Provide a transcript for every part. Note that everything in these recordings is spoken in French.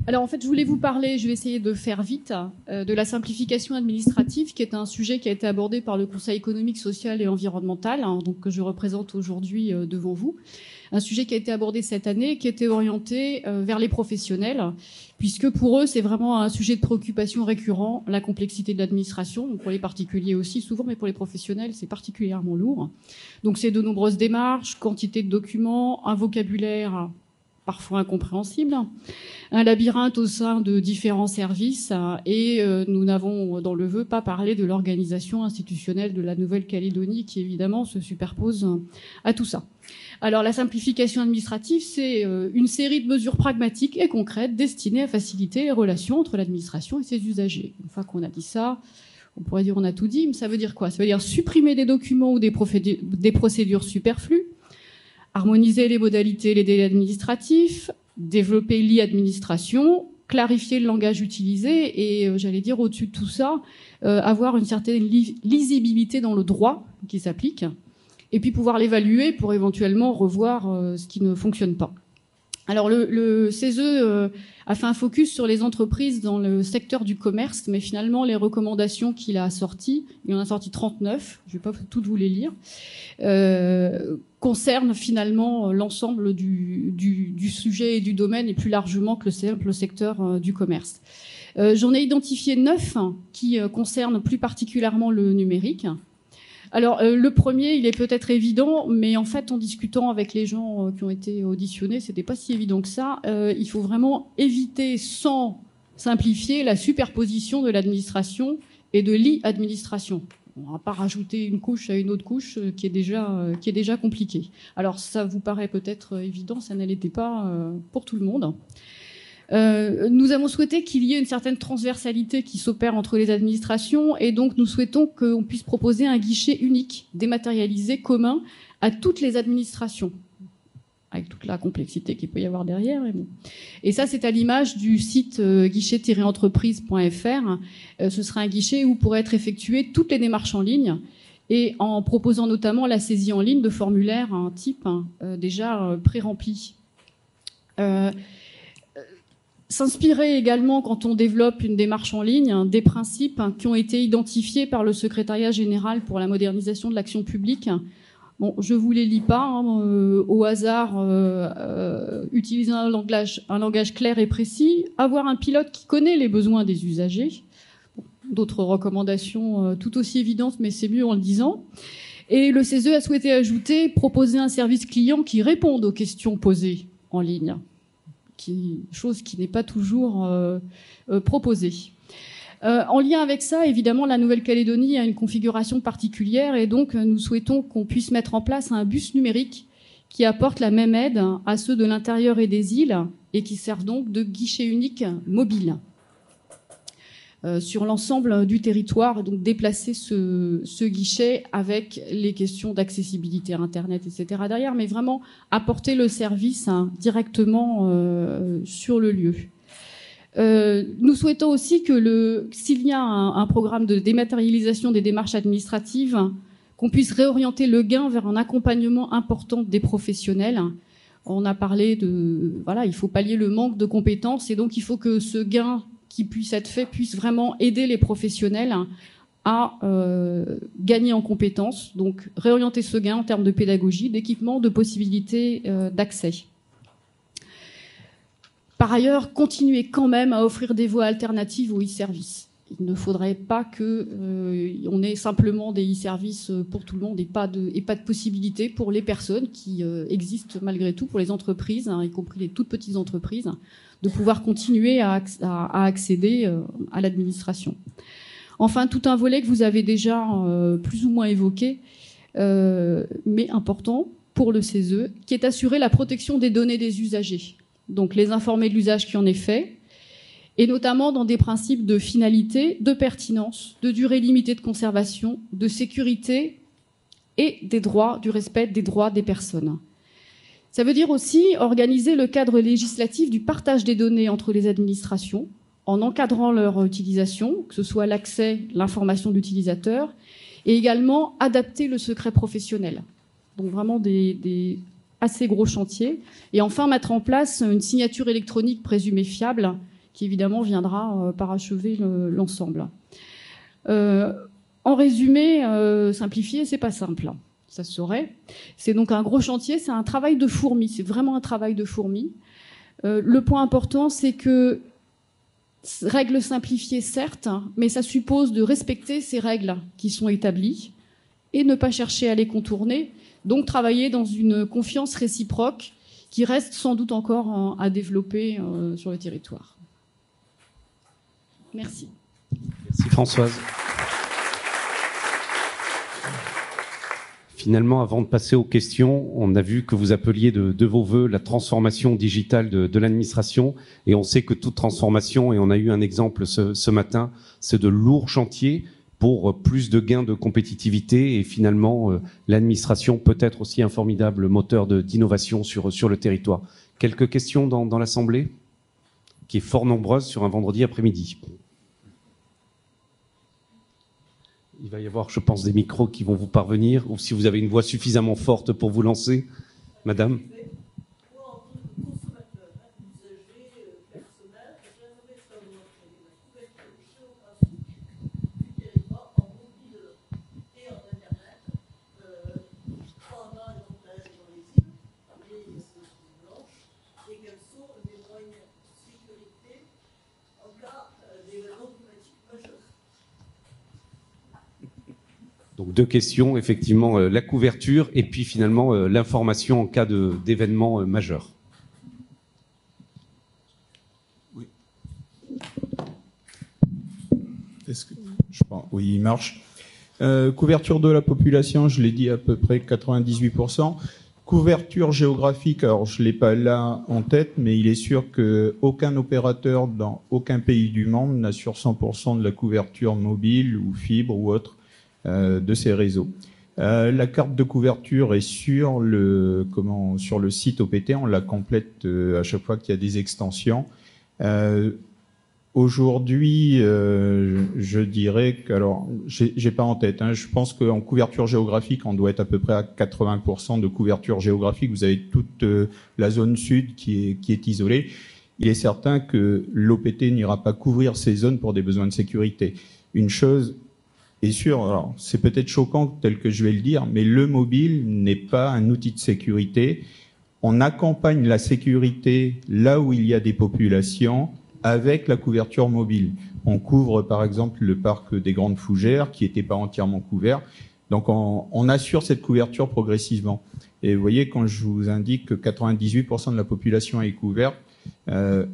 Alors en fait, je voulais vous parler, je vais essayer de faire vite, de la simplification administrative, qui est un sujet qui a été abordé par le Conseil économique, social et environnemental, donc que je représente aujourd'hui devant vous. Un sujet qui a été abordé cette année, qui était orienté vers les professionnels, puisque pour eux, c'est vraiment un sujet de préoccupation récurrent, la complexité de l'administration, pour les particuliers aussi souvent, mais pour les professionnels, c'est particulièrement lourd. Donc c'est de nombreuses démarches, quantité de documents, un vocabulaire parfois incompréhensible, un labyrinthe au sein de différents services, et nous n'avons dans le vœu pas parlé de l'organisation institutionnelle de la Nouvelle-Calédonie qui évidemment se superpose à tout ça. Alors la simplification administrative, c'est une série de mesures pragmatiques et concrètes destinées à faciliter les relations entre l'administration et ses usagers. Une fois qu'on a dit ça, on pourrait dire on a tout dit, mais ça veut dire quoi? Ça veut dire supprimer des documents ou des procédures superflues, harmoniser les modalités et les délais administratifs, développer l'e-administration, clarifier le langage utilisé et, j'allais dire, au-dessus de tout ça, avoir une certaine lisibilité dans le droit qui s'applique et puis pouvoir l'évaluer pour éventuellement revoir ce qui ne fonctionne pas. Alors le CESE a fait un focus sur les entreprises dans le secteur du commerce, mais finalement les recommandations qu'il a sorties, il en a sorti 39, je ne vais pas toutes vous les lire, concernent finalement l'ensemble du sujet et du domaine et plus largement que le secteur du commerce. J'en ai identifié 9 qui concernent plus particulièrement le numérique. Alors, le premier, il est peut-être évident, mais en fait, en discutant avec les gens qui ont été auditionnés, c'était pas si évident que ça. Il faut vraiment éviter, sans simplifier, la superposition de l'administration et de l'e-administration. On va pas rajouter une couche à une autre couche qui est déjà compliquée. Alors, ça vous paraît peut-être évident, ça ne l'était pas pour tout le monde. Nous avons souhaité qu'il y ait une certaine transversalité qui s'opère entre les administrations et donc nous souhaitons qu'on puisse proposer un guichet unique, dématérialisé, commun à toutes les administrations, avec toute la complexité qu'il peut y avoir derrière. Et ça, c'est à l'image du site guichet-entreprise.fr. Ce sera un guichet où pourraient être effectuées toutes les démarches en ligne et en proposant notamment la saisie en ligne de formulaires type déjà pré-remplis. S'inspirer également, quand on développe une démarche en ligne, des principes qui ont été identifiés par le Secrétariat général pour la modernisation de l'action publique. Bon, je vous les lis pas au hasard. Utiliser un langage clair et précis, avoir un pilote qui connaît les besoins des usagers. D'autres recommandations tout aussi évidentes, mais c'est mieux en le disant. Et le CESE a souhaité ajouter, proposer un service client qui réponde aux questions posées en ligne. Chose qui n'est pas toujours proposée. En lien avec ça, évidemment, la Nouvelle-Calédonie a une configuration particulière et donc nous souhaitons qu'on puisse mettre en place un bus numérique qui apporte la même aide à ceux de l'intérieur et des îles et qui servent donc de guichet unique mobile sur l'ensemble du territoire, donc déplacer ce guichet avec les questions d'accessibilité à Internet, etc. derrière, mais vraiment apporter le service directement sur le lieu. Nous souhaitons aussi que s'il y a un programme de dématérialisation des démarches administratives, qu'on puisse réorienter le gain vers un accompagnement important des professionnels. On a parlé il faut pallier le manque de compétences et donc il faut que ce gain qui puisse être fait, puisse vraiment aider les professionnels à gagner en compétences, donc réorienter ce gain en termes de pédagogie, d'équipement, de possibilités d'accès. Par ailleurs, continuer quand même à offrir des voies alternatives aux e-services. Il ne faudrait pas qu'on ait simplement des e-services pour tout le monde et pas de possibilité pour les personnes qui existent malgré tout, pour les entreprises, y compris les toutes petites entreprises, de pouvoir continuer à accéder à l'administration. Enfin, tout un volet que vous avez déjà plus ou moins évoqué, mais important pour le CESE, qui est assurer la protection des données des usagers. Donc les informer de l'usage qui en est fait, et notamment dans des principes de finalité, de pertinence, de durée limitée de conservation, de sécurité et des droits, du respect des droits des personnes. Ça veut dire aussi organiser le cadre législatif du partage des données entre les administrations, en encadrant leur utilisation, que ce soit l'accès, l'information de l'utilisateur, et également adapter le secret professionnel. Donc vraiment des assez gros chantiers. Et enfin, mettre en place une signature électronique présumée fiable qui évidemment viendra parachever l'ensemble. En résumé, simplifier, c'est pas simple. Ça se saurait. C'est donc un gros chantier, c'est un travail de fourmi, c'est vraiment un travail de fourmi. Le point important, c'est que règles simplifiées, certes, mais ça suppose de respecter ces règles qui sont établies et ne pas chercher à les contourner, donc travailler dans une confiance réciproque qui reste sans doute encore à développer sur le territoire. Merci. Merci Françoise. Finalement, avant de passer aux questions, on a vu que vous appeliez de vos vœux la transformation digitale de l'administration. Et on sait que toute transformation, et on a eu un exemple ce matin, c'est de lourds chantiers pour plus de gains de compétitivité. Et finalement, l'administration peut être aussi un formidable moteur d'innovation sur le territoire. Quelques questions dans l'Assemblée, qui est fort nombreuse sur un vendredi après-midi. Il va y avoir, je pense, des micros qui vont vous parvenir, ou si vous avez une voix suffisamment forte pour vous lancer. Madame. Donc deux questions, effectivement, la couverture et puis finalement l'information en cas d'événements majeurs. Oui. Oui, il marche. Couverture de la population, je l'ai dit à peu près 98%. Couverture géographique, alors je l'ai pas là en tête, mais il est sûr qu'aucun opérateur dans aucun pays du monde n'assure 100% de la couverture mobile ou fibre ou autre de ces réseaux. La carte de couverture est sur le site OPT, on la complète à chaque fois qu'il y a des extensions. Aujourd'hui, je dirais que, alors, j'ai pas en tête, je pense qu'en couverture géographique, on doit être à peu près à 80% de couverture géographique. Vous avez toute la zone sud qui est isolée. Il est certain que l'OPT n'ira pas couvrir ces zones pour des besoins de sécurité. Une chose est sûre, alors c'est peut-être choquant tel que je vais le dire, mais le mobile n'est pas un outil de sécurité. On accompagne la sécurité là où il y a des populations avec la couverture mobile. On couvre par exemple le parc des Grandes Fougères qui n'était pas entièrement couvert. Donc on assure cette couverture progressivement. Et vous voyez, quand je vous indique que 98% de la population est couverte,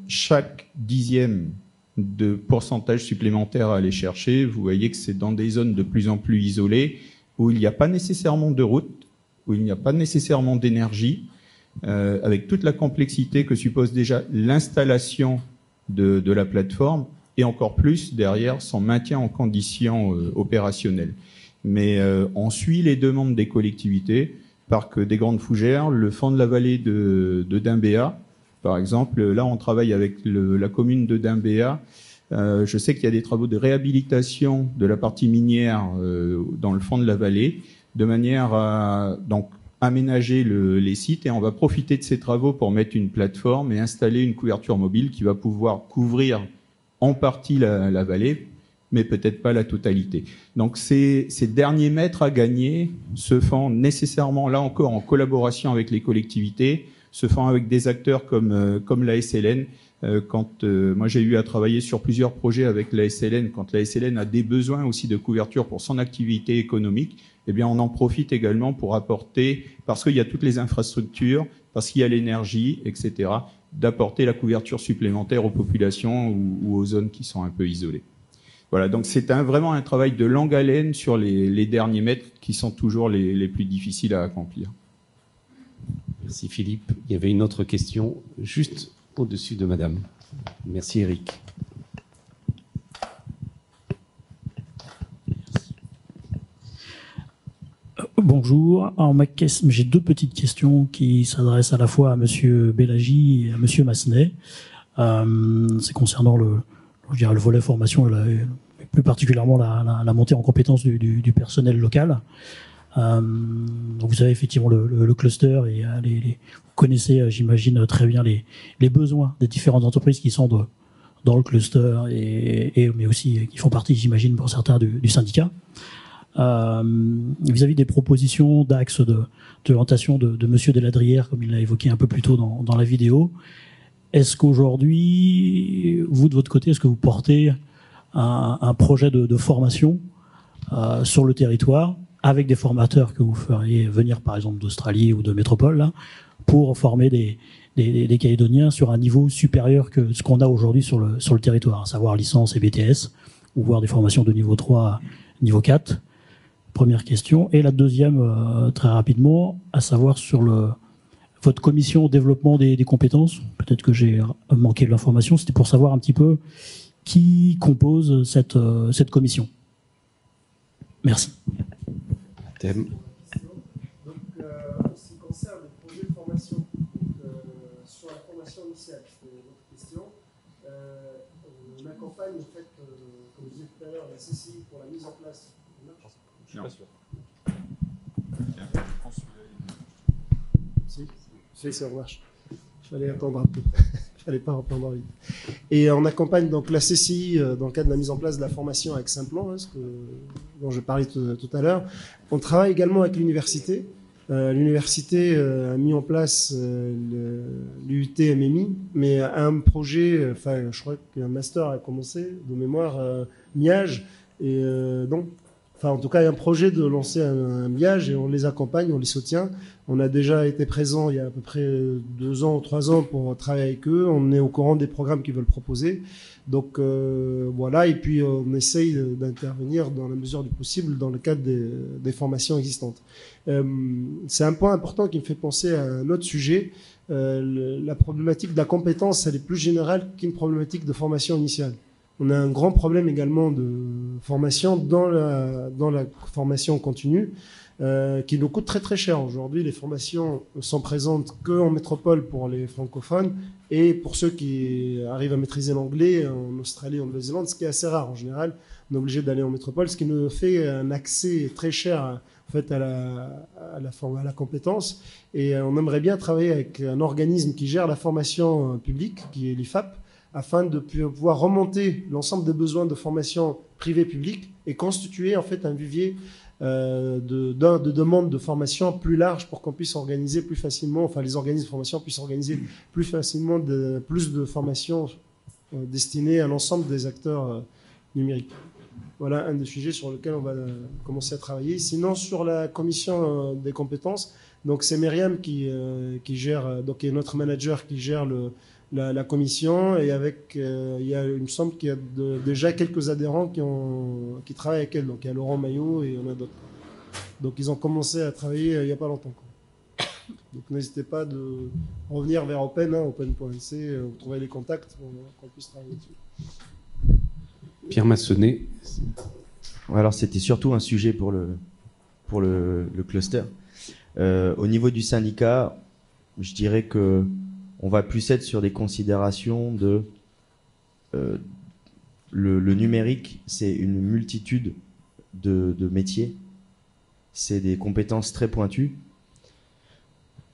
chaque dixième de pourcentage supplémentaire à aller chercher, vous voyez que c'est dans des zones de plus en plus isolées, où il n'y a pas nécessairement de route, où il n'y a pas nécessairement d'énergie, avec toute la complexité que suppose déjà l'installation de la plateforme, et encore plus derrière son maintien en conditions opérationnelles. Mais on suit les demandes des collectivités, parc des Grandes Fougères, le fond de la vallée de Dimbéa. Par exemple, là, on travaille avec la commune de Dimbéa. Je sais qu'il y a des travaux de réhabilitation de la partie minière dans le fond de la vallée, de manière à donc aménager les sites, et on va profiter de ces travaux pour mettre une plateforme et installer une couverture mobile qui va pouvoir couvrir en partie la vallée, mais peut-être pas la totalité. Donc ces derniers mètres à gagner se font nécessairement, là encore, en collaboration avec les collectivités, se font avec des acteurs comme la SLN. Moi j'ai eu à travailler sur plusieurs projets avec la SLN, quand la SLN a des besoins aussi de couverture pour son activité économique, eh bien on en profite également pour apporter, parce qu'il y a toutes les infrastructures, parce qu'il y a l'énergie, etc., d'apporter la couverture supplémentaire aux populations ou aux zones qui sont un peu isolées. Voilà, donc c'est vraiment un travail de longue haleine sur les derniers mètres qui sont toujours les plus difficiles à accomplir. Merci Philippe. Il y avait une autre question juste au-dessus de madame. Merci Eric. Bonjour. Alors, j'ai deux petites questions qui s'adressent à la fois à monsieur Bellagi et à monsieur Massenet. C'est concernant le volet formation et plus particulièrement la montée en compétence du personnel local. Donc vous avez effectivement le cluster et vous connaissez, j'imagine, très bien les besoins des différentes entreprises qui sont dans le cluster mais aussi qui font partie, j'imagine, pour certains du syndicat. Vis-à-vis des propositions d'axes d'orientation de Monsieur Deladrière, comme il l'a évoqué un peu plus tôt dans la vidéo, est-ce qu'aujourd'hui, vous de votre côté, est-ce que vous portez un projet de formation sur le territoire avec des formateurs que vous feriez venir par exemple d'Australie ou de métropole là, pour former des Calédoniens sur un niveau supérieur que ce qu'on a aujourd'hui sur le territoire, à savoir licence et BTS, ou voire des formations de niveau 3 à niveau 4. Première question. Et la deuxième, très rapidement, à savoir sur votre commission développement des compétences. Peut-être que j'ai manqué de l'information. C'était pour savoir un petit peu qui compose cette commission. Merci. Thème. Donc, en ce qui concerne le projet de formation, sur la formation initiale, c'était votre question, on accompagne en fait, comme je disais tout à l'heure, la CCI pour la mise en place. Je suis pas sûr. Si, ça marche. Il fallait attendre un peu. Il fallait pas reprendre vite. Et on accompagne donc la CCI dans le cadre de la mise en place de la formation avec Simplon, dont je parlais tout à l'heure. On travaille également avec l'université. L'université a mis en place l'UT MMI, mais un projet, je crois qu'un master a commencé de mémoire MIAGE, et donc, en tout cas, il y a un projet de lancer un MIAGE et on les accompagne, on les soutient. On a déjà été présent il y a à peu près 2 ans ou 3 ans pour travailler avec eux. On est au courant des programmes qu'ils veulent proposer. Donc voilà, et puis on essaye d'intervenir dans la mesure du possible dans le cadre des formations existantes. C'est un point important qui me fait penser à un autre sujet. La problématique de la compétence, elle est plus générale qu'une problématique de formation initiale. On a un grand problème également de formation dans la formation continue qui nous coûte très très cher. Aujourd'hui, les formations sont présentes qu'en métropole pour les francophones et pour ceux qui arrivent à maîtriser l'anglais en Australie, en Nouvelle-Zélande, ce qui est assez rare en général. On est obligé d'aller en métropole, ce qui nous fait un accès très cher en fait à la compétence. Et on aimerait bien travailler avec un organisme qui gère la formation publique, qui est l'IFAP, afin de pouvoir remonter l'ensemble des besoins de formation privée-publique et constituer en fait un vivier de demandes de formation plus large pour qu'on puisse organiser plus facilement, enfin les organismes de formation puissent organiser plus facilement plus de formations destinées à l'ensemble des acteurs numériques. Voilà un des sujets sur lesquels on va commencer à travailler. Sinon, sur la commission des compétences, donc c'est Myriam qui gère, donc qui est notre manager qui gère la commission, et avec il me semble qu'il y a déjà quelques adhérents qui travaillent avec elle. Donc il y a Laurent Maillot et il y en a d'autres. Donc ils ont commencé à travailler il n'y a pas longtemps. Donc n'hésitez pas de revenir vers Open, open.nc, vous trouvez les contacts pour qu'on puisse travailler dessus. Pierre Massonnet. Alors c'était surtout un sujet pour le cluster. Au niveau du syndicat, je dirais que on va plus être sur des considérations de le numérique, c'est une multitude de métiers, c'est des compétences très pointues.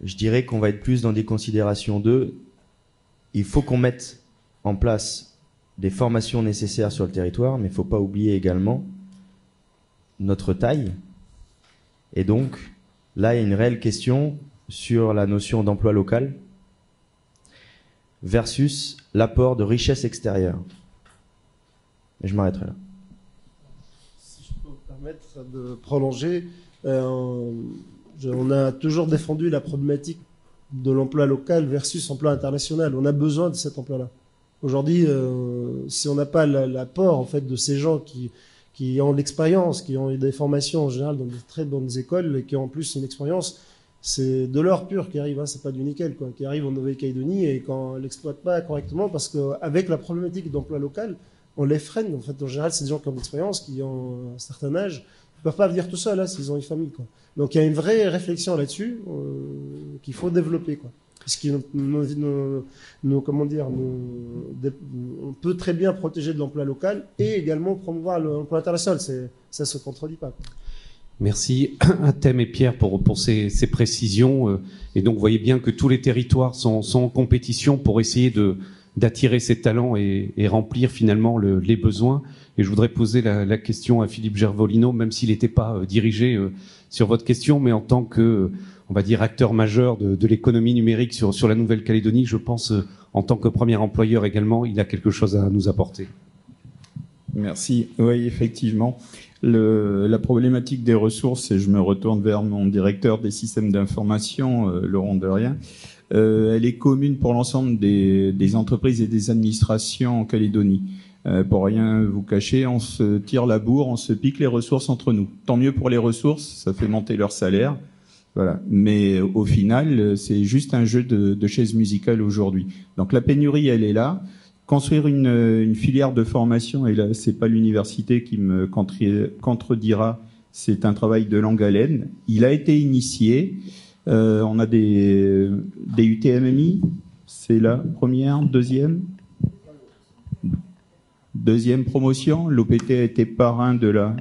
Je dirais qu'on va être plus dans des considérations il faut qu'on mette en place des formations nécessaires sur le territoire, mais il ne faut pas oublier également notre taille. Et donc, là, il y a une réelle question sur la notion d'emploi local versus l'apport de richesse extérieure. Et je m'arrêterai là. Si je peux me permettre de prolonger, on a toujours défendu la problématique de l'emploi local versus emploi international. On a besoin de cet emploi-là. Aujourd'hui, si on n'a pas l'apport en fait de ces gens qui ont l'expérience, qui ont eu des formations en général dans des très bonnes écoles et qui ont en plus une expérience, c'est de l'or pur qui arrive, c'est pas du nickel qui arrive en Nouvelle-Calédonie et qu'on l'exploite pas correctement parce qu'avec la problématique d'emploi local, on les freine. En fait, en général, c'est des gens qui ont de l'expérience, qui ont un certain âge, ils peuvent pas venir tout seuls s'ils ont une famille. Donc il y a une vraie réflexion là-dessus qu'il faut développer. Ce qui on peut très bien protéger de l'emploi local et également promouvoir l'emploi international. Ça se contredit pas. Merci à Thème et Pierre pour ces précisions. Et donc, vous voyez bien que tous les territoires sont en compétition pour essayer d'attirer ces talents et remplir finalement les besoins. Et je voudrais poser la question à Philippe Gervolino, même s'il n'était pas dirigé sur votre question, mais en tant que, on va dire, acteur majeur de l'économie numérique sur la Nouvelle-Calédonie, je pense, en tant que premier employeur également, il a quelque chose à nous apporter. Merci. Oui, effectivement. La problématique des ressources, et je me retourne vers mon directeur des systèmes d'information, Laurent Derrien, elle est commune pour l'ensemble des entreprises et des administrations en Calédonie. Pour rien vous cacher, on se tire la bourre, on se pique les ressources entre nous. Tant mieux pour les ressources, ça fait monter leur salaire. Voilà. Mais au final, c'est juste un jeu de chaises musicales aujourd'hui. Donc la pénurie, elle est là. Construire une filière de formation, et là, c'est pas l'université qui me contredira, c'est un travail de longue haleine. Il a été initié. On a des UTMMI, c'est la première, deuxième promotion. L'OPT a été parrain de la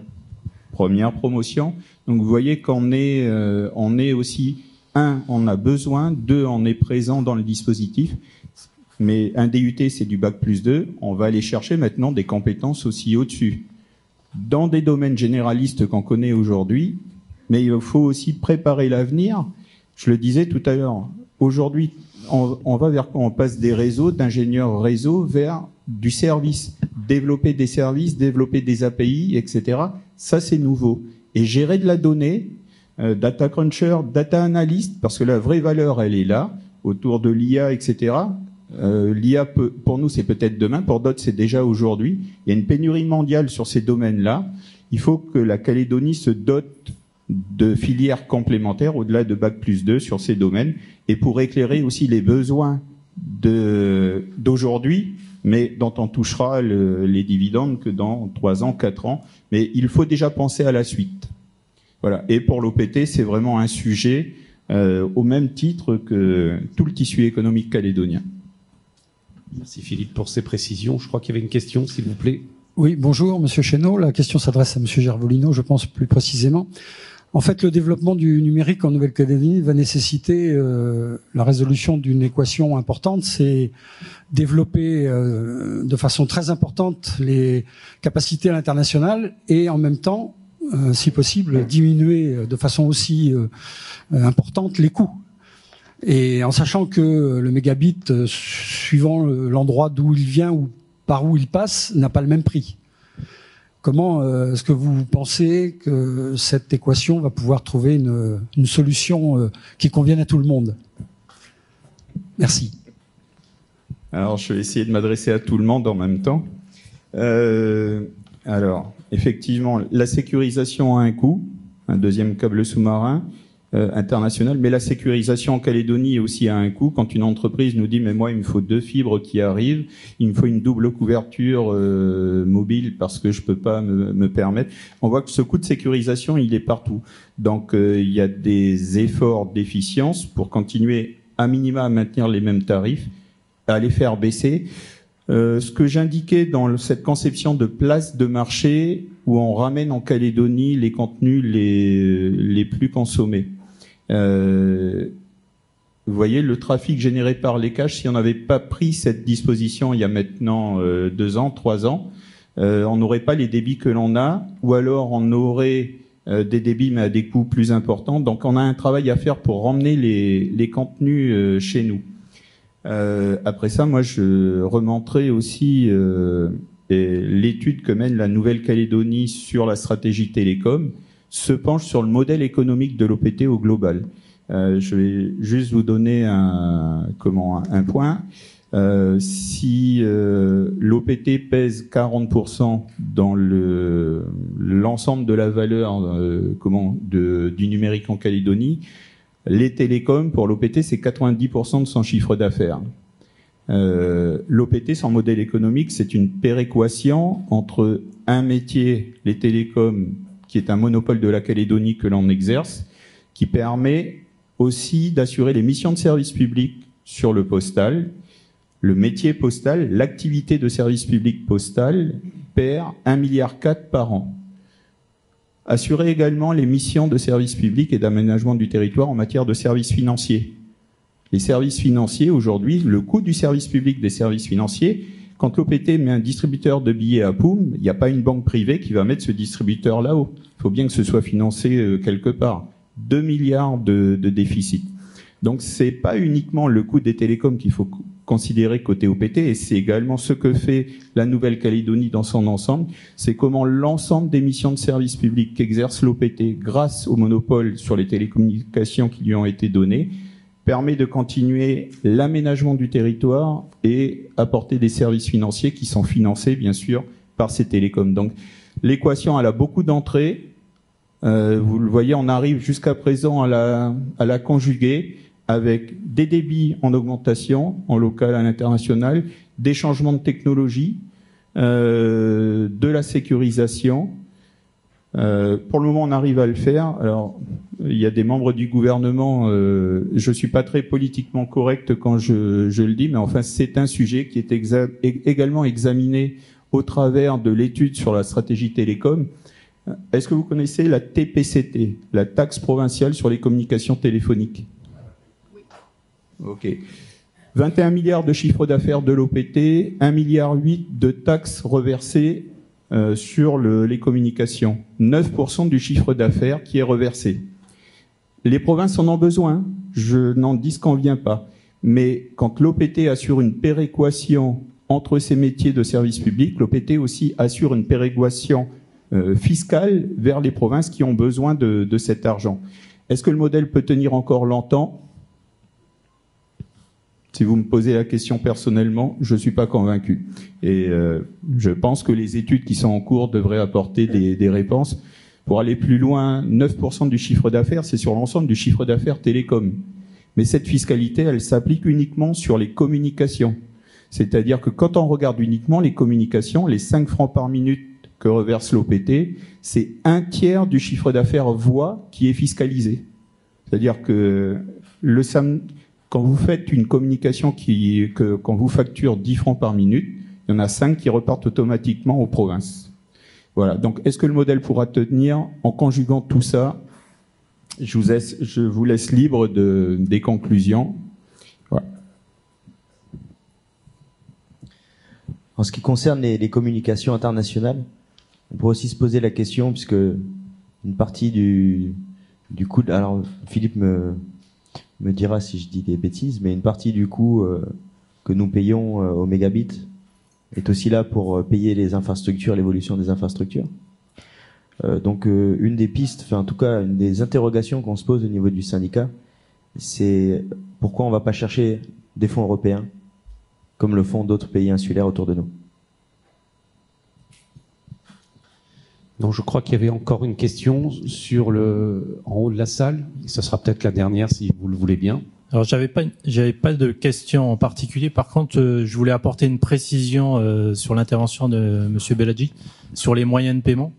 première promotion. Donc vous voyez qu'on est aussi, on a besoin, 2, on est présent dans le dispositif. Mais un DUT, c'est du bac+2. On va aller chercher maintenant des compétences aussi au-dessus. Dans des domaines généralistes qu'on connaît aujourd'hui, mais il faut aussi préparer l'avenir. Je le disais tout à l'heure, aujourd'hui, on va vers quoi? On passe des réseaux, d'ingénieurs réseau, vers du service. Développer des services, développer des API, etc. Ça, c'est nouveau. Et gérer de la donnée, data cruncher, data analyst, parce que la vraie valeur, elle est là, autour de l'IA, etc. L'IA, pour nous, c'est peut-être demain, pour d'autres, c'est déjà aujourd'hui. Il y a une pénurie mondiale sur ces domaines-là. Il faut que la Calédonie se dote de filières complémentaires au-delà de bac+2 sur ces domaines, et pour éclairer aussi les besoins d'aujourd'hui, mais dont on touchera les dividendes que dans 3 ans, 4 ans. Mais il faut déjà penser à la suite. Voilà. Et pour l'OPT, c'est vraiment un sujet au même titre que tout le tissu économique calédonien. Merci Philippe pour ces précisions. Je crois qu'il y avait une question, s'il vous plaît. Oui, bonjour Monsieur Chénaud. La question s'adresse à Monsieur Gervolino, je pense plus précisément. En fait, le développement du numérique en Nouvelle-Calédonie va nécessiter la résolution d'une équation importante, c'est développer de façon très importante les capacités à l'international et en même temps, si possible, diminuer de façon aussi importante les coûts. Et en sachant que le mégabit, suivant l'endroit d'où il vient ou par où il passe, n'a pas le même prix. Comment est-ce que vous pensez que cette équation va pouvoir trouver une solution qui convienne à tout le monde? Merci. Alors, je vais essayer de m'adresser à tout le monde en même temps. Alors, effectivement, la sécurisation a un coût, un deuxième câble sous-marin international, mais la sécurisation en Calédonie aussi a un coût. Quand une entreprise nous dit « mais moi, il me faut 2 fibres qui arrivent, il me faut une double couverture mobile parce que je peux pas me permettre », on voit que ce coût de sécurisation, il est partout. Donc, il y a des efforts d'efficience pour continuer à minima à maintenir les mêmes tarifs, à les faire baisser. Ce que j'indiquais dans cette conception de place de marché où on ramène en Calédonie les contenus les plus consommés. Vous voyez, le trafic généré par les caches, si on n'avait pas pris cette disposition il y a maintenant 2 ans, 3 ans, on n'aurait pas les débits que l'on a, ou alors on aurait des débits mais à des coûts plus importants. Donc on a un travail à faire pour ramener les contenus chez nous. Après ça, moi je remonterai aussi l'étude que mène la Nouvelle-Calédonie sur la stratégie télécom se penche sur le modèle économique de l'OPT au global. Je vais juste vous donner un point. Si l'OPT pèse 40% dans l'ensemble de la valeur du numérique en Calédonie, les télécoms pour l'OPT c'est 90% de son chiffre d'affaires. L'OPT, son modèle économique, c'est une péréquation entre un métier, les télécoms, qui est un monopole de la Calédonie que l'on exerce, qui permet aussi d'assurer les missions de service public sur le postal. Le métier postal, l'activité de service public postal perd 1,4 milliard par an. Assurer également les missions de service public et d'aménagement du territoire en matière de services financiers. Les services financiers, aujourd'hui, le coût du service public des services financiers, quand l'OPT met un distributeur de billets à Poum, il n'y a pas une banque privée qui va mettre ce distributeur là-haut. Il faut bien que ce soit financé quelque part. 2 milliards de déficit. Donc c'est pas uniquement le coût des télécoms qu'il faut considérer côté OPT, et c'est également ce que fait la Nouvelle-Calédonie dans son ensemble, c'est comment l'ensemble des missions de service public qu'exerce l'OPT grâce au monopole sur les télécommunications qui lui ont été données, permet de continuer l'aménagement du territoire et apporter des services financiers qui sont financés bien sûr par ces télécoms. Donc l'équation elle a beaucoup d'entrées, vous le voyez, on arrive jusqu'à présent à la conjuguer avec des débits en augmentation, en local, à l'international, des changements de technologie, de la sécurisation. Pour le moment, on arrive à le faire. Alors, il y a des membres du gouvernement, je suis pas très politiquement correct quand je le dis, mais enfin, c'est un sujet qui est également examiné au travers de l'étude sur la stratégie télécom. Est-ce que vous connaissez la TPCT, la taxe provinciale sur les communications téléphoniques? Ok. 21 milliards de chiffre d'affaires de l'OPT, 1,8 milliard de taxes reversées sur les communications. 9% du chiffre d'affaires qui est reversé. Les provinces en ont besoin, je n'en disconviens pas. Mais quand l'OPT assure une péréquation entre ces métiers de service public, l'OPT aussi assure une péréquation fiscale vers les provinces qui ont besoin de cet argent. Est-ce que le modèle peut tenir encore longtemps ? Si vous me posez la question personnellement, je ne suis pas convaincu. Et je pense que les études qui sont en cours devraient apporter des réponses. Pour aller plus loin, 9% du chiffre d'affaires, c'est sur l'ensemble du chiffre d'affaires télécom. Mais cette fiscalité, elle s'applique uniquement sur les communications. C'est-à-dire que quand on regarde uniquement les communications, les 5 francs par minute que reverse l'OPT, c'est 1/3 du chiffre d'affaires voix qui est fiscalisé. C'est-à-dire que quand vous faites une communication quand vous facture 10 francs par minute, il y en a 5 qui repartent automatiquement aux provinces. Voilà. Donc, est-ce que le modèle pourra tenir en conjuguant tout ça? Je vous laisse libre des conclusions. Voilà. En ce qui concerne les communications internationales, on pourrait aussi se poser la question, puisque une partie du coût, alors Philippe me dira si je dis des bêtises, mais une partie du coût que nous payons au mégabit est aussi là pour payer les infrastructures, l'évolution des infrastructures. Donc une des pistes, enfin en tout cas une des interrogations qu'on se pose au niveau du syndicat, c'est pourquoi on ne va pas chercher des fonds européens comme le font d'autres pays insulaires autour de nous. Donc je crois qu'il y avait encore une question en haut de la salle. Ça sera peut-être la dernière si vous le voulez bien. Alors j'avais pas de question en particulier. Par contre, je voulais apporter une précision sur l'intervention de Monsieur Beladji sur les moyens de paiement.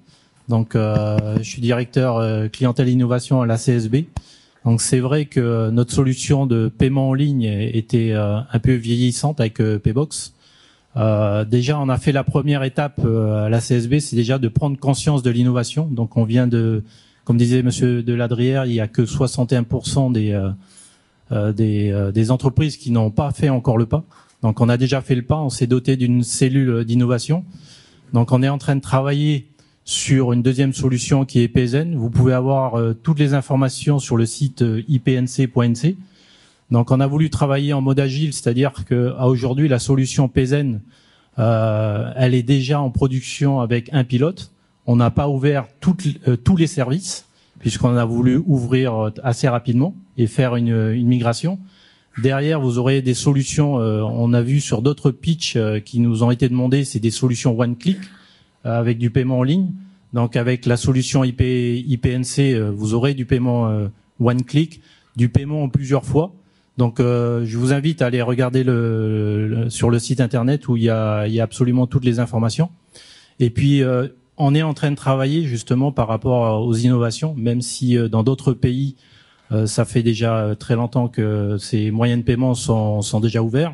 Donc je suis directeur clientèle innovation à la CSB. Donc c'est vrai que notre solution de paiement en ligne était un peu vieillissante avec Paybox. Déjà, on a fait la première étape à la CSB, c'est déjà de prendre conscience de l'innovation. Donc, on vient comme disait Monsieur Deladrière, il y a que 61% des entreprises qui n'ont pas fait encore le pas. Donc, on a déjà fait le pas. On s'est doté d'une cellule d'innovation. Donc, on est en train de travailler sur une deuxième solution qui est PZN. Vous pouvez avoir toutes les informations sur le site ipnc.nc. Donc, on a voulu travailler en mode agile, c'est-à-dire qu'à aujourd'hui, la solution PZN, elle est déjà en production avec un pilote. On n'a pas ouvert tous les services, puisqu'on a voulu ouvrir assez rapidement et faire une migration. Derrière, vous aurez des solutions, on a vu sur d'autres pitchs qui nous ont été demandés, c'est des solutions one-click avec du paiement en ligne. Donc, avec la solution IPNC, vous aurez du paiement one-click, du paiement en plusieurs fois. Donc, je vous invite à aller regarder sur le site internet où il y a absolument toutes les informations. Et puis, on est en train de travailler justement par rapport aux innovations, même si dans d'autres pays, ça fait déjà très longtemps que ces moyens de paiement sont déjà ouverts,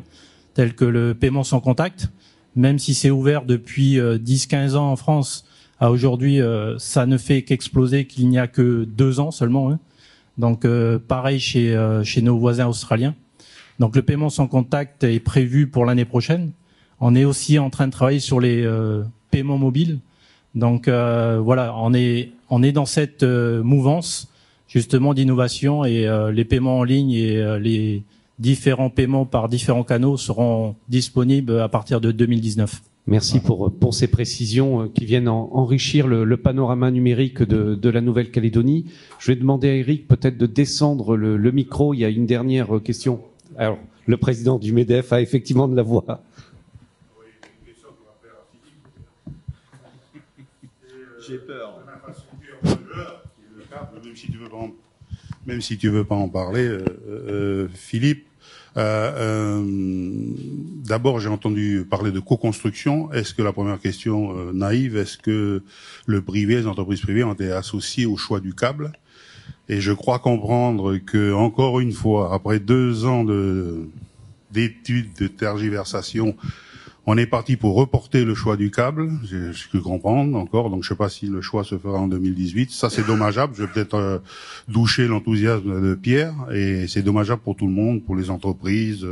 tels que le paiement sans contact. Même si c'est ouvert depuis 10-15 ans en France, à aujourd'hui, ça ne fait qu'exploser, qu'il n'y a que 2 ans seulement. Hein. Donc pareil chez nos voisins australiens. Donc le paiement sans contact est prévu pour l'année prochaine. On est aussi en train de travailler sur les paiements mobiles. Donc voilà, on est dans cette mouvance justement d'innovation, et les paiements en ligne et les différents paiements par différents canaux seront disponibles à partir de 2019. Merci pour ces précisions qui viennent enrichir le panorama numérique de la Nouvelle-Calédonie. Je vais demander à Eric peut-être de descendre le micro. Il y a une dernière question. Alors, le président du MEDEF a effectivement de la voix. Oui, une question qu'on va faire à Philippe. J'ai peur. Même si tu veux pas en parler, Philippe. D'abord, j'ai entendu parler de co-construction. Est-ce que la première question naïve, est-ce que le privé, les entreprises privées ont été associées au choix du câble? Et je crois comprendre que, encore une fois, après 2 ans d'études, de tergiversation, on est parti pour reporter le choix du câble. J'ai cru comprendre encore. Donc, je sais pas si le choix se fera en 2018. Ça, c'est dommageable. Je vais peut-être doucher l'enthousiasme de Pierre. Et c'est dommageable pour tout le monde, pour les entreprises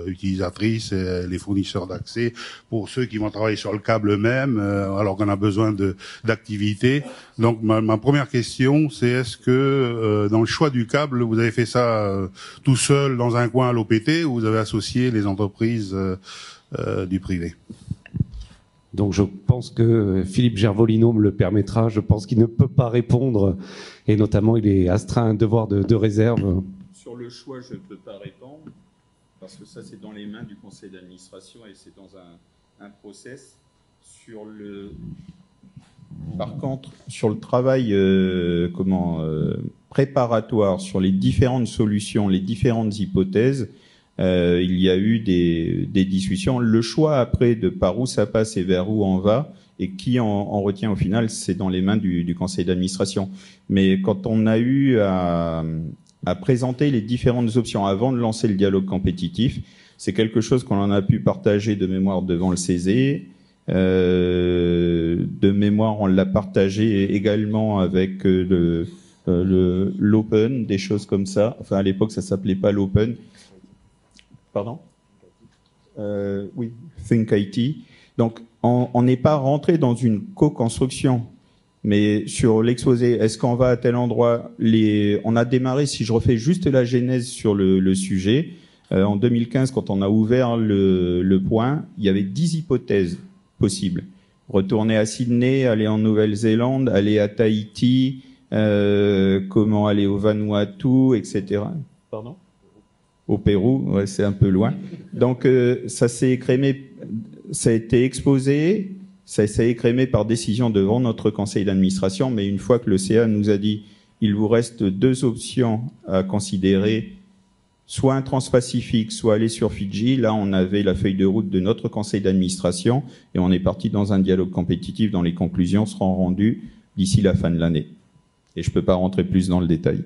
utilisatrices, et les fournisseurs d'accès, pour ceux qui vont travailler sur le câble eux-mêmes, alors qu'on a besoin d'activité. Donc, ma première question, c'est est-ce que dans le choix du câble, vous avez fait ça tout seul dans un coin à l'OPT, ou vous avez associé les entreprises du privé? Donc je pense que Philippe Gervolino me le permettra. Je pense qu'il ne peut pas répondre, et notamment il est astreint à un devoir de réserve. Sur le choix, je ne peux pas répondre, parce que ça c'est dans les mains du conseil d'administration et c'est dans un process. Par contre, sur le travail préparatoire, sur les différentes solutions, les différentes hypothèses, il y a eu des discussions. Le choix après de par où ça passe et vers où on va et qui en retient au final, c'est dans les mains du conseil d'administration. Mais quand on a eu à présenter les différentes options avant de lancer le dialogue compétitif, c'est quelque chose qu'on en a pu partager de mémoire devant le CESE. De mémoire, on l'a partagé également avec l'Open, des choses comme ça. Enfin, à l'époque, ça s'appelait pas l'Open. Pardon? Oui, Think IT. Donc, on n'est pas rentré dans une co-construction, mais sur l'exposé, est-ce qu'on va à tel endroit? On a démarré, si je refais juste la genèse sur le sujet, en 2015, quand on a ouvert le point, il y avait 10 hypothèses possibles. Retourner à Sydney, aller en Nouvelle-Zélande, aller à Tahiti, comment aller au Vanuatu, etc. Pardon? Au Pérou, ouais, c'est un peu loin. Donc ça s'est écrémé, ça a été exposé, ça s'est écrémé par décision devant notre conseil d'administration, mais une fois que le CA nous a dit il vous reste 2 options à considérer, soit un transpacifique, soit aller sur Fidji, là on avait la feuille de route de notre conseil d'administration et on est parti dans un dialogue compétitif dont les conclusions seront rendues d'ici la fin de l'année. Et je peux pas rentrer plus dans le détail.